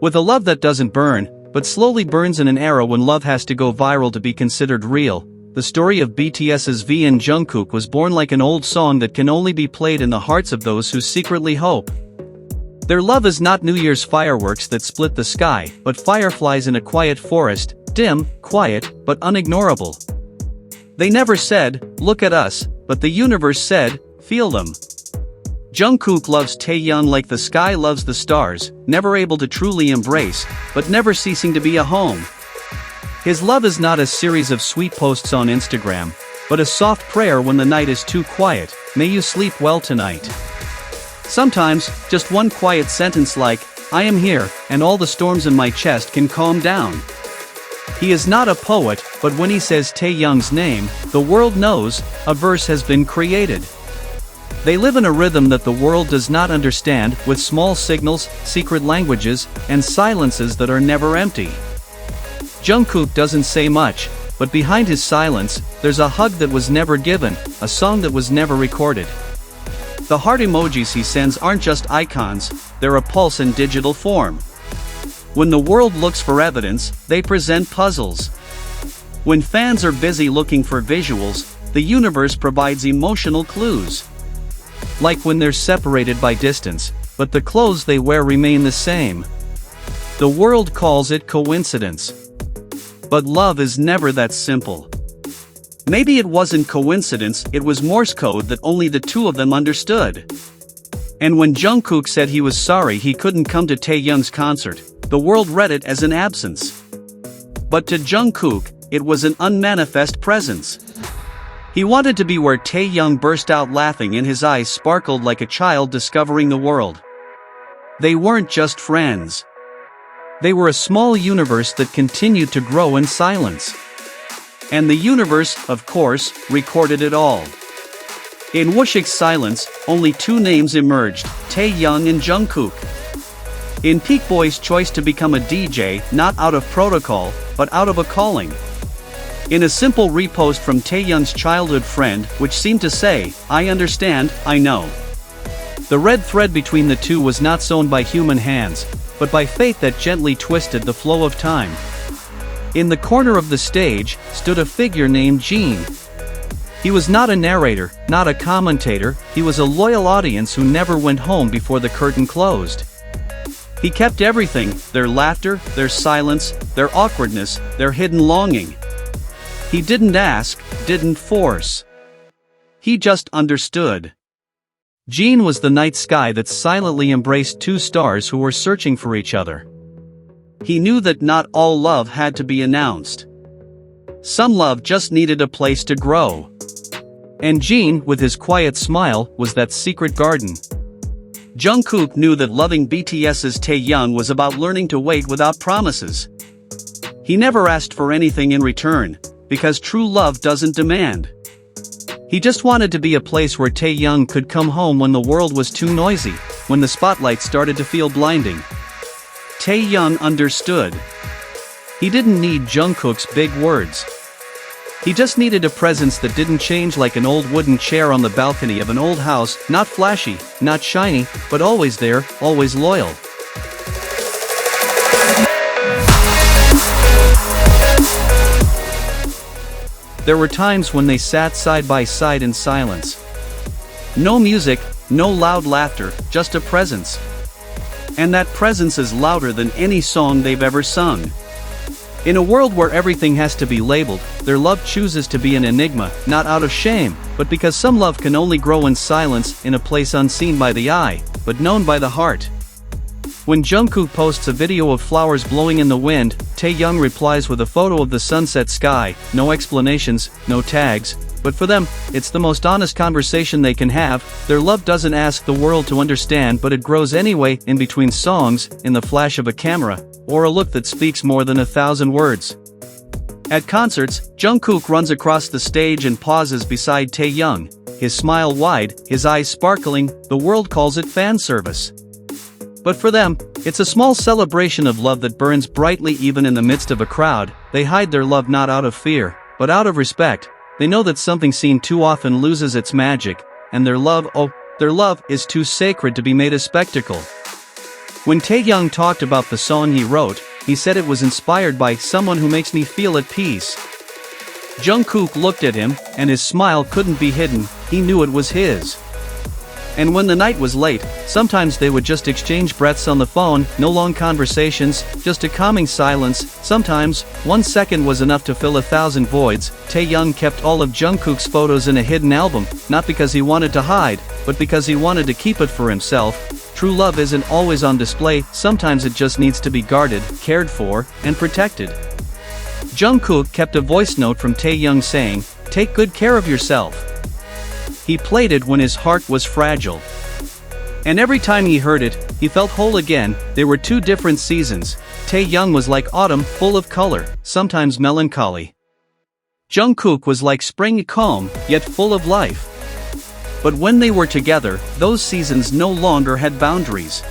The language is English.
With a love that doesn't burn, but slowly burns in an era when love has to go viral to be considered real, the story of BTS's V and Jungkook was born like an old song that can only be played in the hearts of those who secretly hope. Their love is not New Year's fireworks that split the sky, but fireflies in a quiet forest, dim, quiet, but unignorable. They never said, "Look at us," but the universe said, "Feel them." Jungkook loves Taehyung like the sky loves the stars, never able to truly embrace, but never ceasing to be a home. His love is not a series of sweet posts on Instagram, but a soft prayer when the night is too quiet, "May you sleep well tonight." Sometimes, just one quiet sentence like, "I am here, and all the storms in my chest can calm down." He is not a poet, but when he says Taehyung's name, the world knows, a verse has been created. They live in a rhythm that the world does not understand, with small signals, secret languages, and silences that are never empty. Jungkook doesn't say much, but behind his silence, there's a hug that was never given, a song that was never recorded. The heart emojis he sends aren't just icons, they're a pulse in digital form. When the world looks for evidence, they present puzzles. When fans are busy looking for visuals, the universe provides emotional clues. Like when they're separated by distance, but the clothes they wear remain the same. The world calls it coincidence. But love is never that simple. Maybe it wasn't coincidence, it was Morse code that only the two of them understood. And when Jungkook said he was sorry he couldn't come to Taehyung's concert, the world read it as an absence. But to Jungkook, it was an unmanifest presence. He wanted to be where Taehyung burst out laughing and his eyes sparkled like a child discovering the world. They weren't just friends. They were a small universe that continued to grow in silence. And the universe, of course, recorded it all. In Wooshik's silence, only two names emerged, Taehyung and Jungkook. In Peak Boy's choice to become a DJ, not out of protocol, but out of a calling. In a simple repost from Taehyung's childhood friend, which seemed to say, "I understand, I know." The red thread between the two was not sewn by human hands, but by fate that gently twisted the flow of time. In the corner of the stage, stood a figure named Jin. He was not a narrator, not a commentator, he was a loyal audience who never went home before the curtain closed. He kept everything, their laughter, their silence, their awkwardness, their hidden longing. He didn't ask, didn't force. He just understood. Jin was the night sky that silently embraced two stars who were searching for each other. He knew that not all love had to be announced. Some love just needed a place to grow. And Jin, with his quiet smile, was that secret garden. Jungkook knew that loving BTS's Taehyung was about learning to wait without promises. He never asked for anything in return, because true love doesn't demand. He just wanted to be a place where Taehyung could come home when the world was too noisy, when the spotlight started to feel blinding. Taehyung understood. He didn't need Jungkook's big words. He just needed a presence that didn't change like an old wooden chair on the balcony of an old house, not flashy, not shiny, but always there, always loyal. There were times when they sat side by side in silence. No music, no loud laughter, just a presence. And that presence is louder than any song they've ever sung. In a world where everything has to be labeled, their love chooses to be an enigma, not out of shame, but because some love can only grow in silence, in a place unseen by the eye, but known by the heart. When Jungkook posts a video of flowers blowing in the wind, Taehyung replies with a photo of the sunset sky, no explanations, no tags, but for them, it's the most honest conversation they can have. Their love doesn't ask the world to understand, but it grows anyway, in between songs, in the flash of a camera, or a look that speaks more than 1,000 words. At concerts, Jungkook runs across the stage and pauses beside Taehyung, his smile wide, his eyes sparkling. The world calls it fan service. But for them, it's a small celebration of love that burns brightly even in the midst of a crowd. They hide their love not out of fear, but out of respect. They know that something seen too often loses its magic, and their love is too sacred to be made a spectacle. When Taehyung talked about the song he wrote, he said it was inspired by someone who makes me feel at peace. Jungkook looked at him, and his smile couldn't be hidden, he knew it was his. And when the night was late, sometimes they would just exchange breaths on the phone, no long conversations, just a calming silence. Sometimes, 1 second was enough to fill 1,000 voids. Taehyung kept all of Jungkook's photos in a hidden album, not because he wanted to hide, but because he wanted to keep it for himself. True love isn't always on display, sometimes it just needs to be guarded, cared for, and protected. Jungkook kept a voice note from Taehyung saying, "Take good care of yourself." He played it when his heart was fragile. And every time he heard it, he felt whole again. There were two different seasons. Taehyung was like autumn, full of color, sometimes melancholy. Jungkook was like spring, calm, yet full of life. But when they were together, those seasons no longer had boundaries.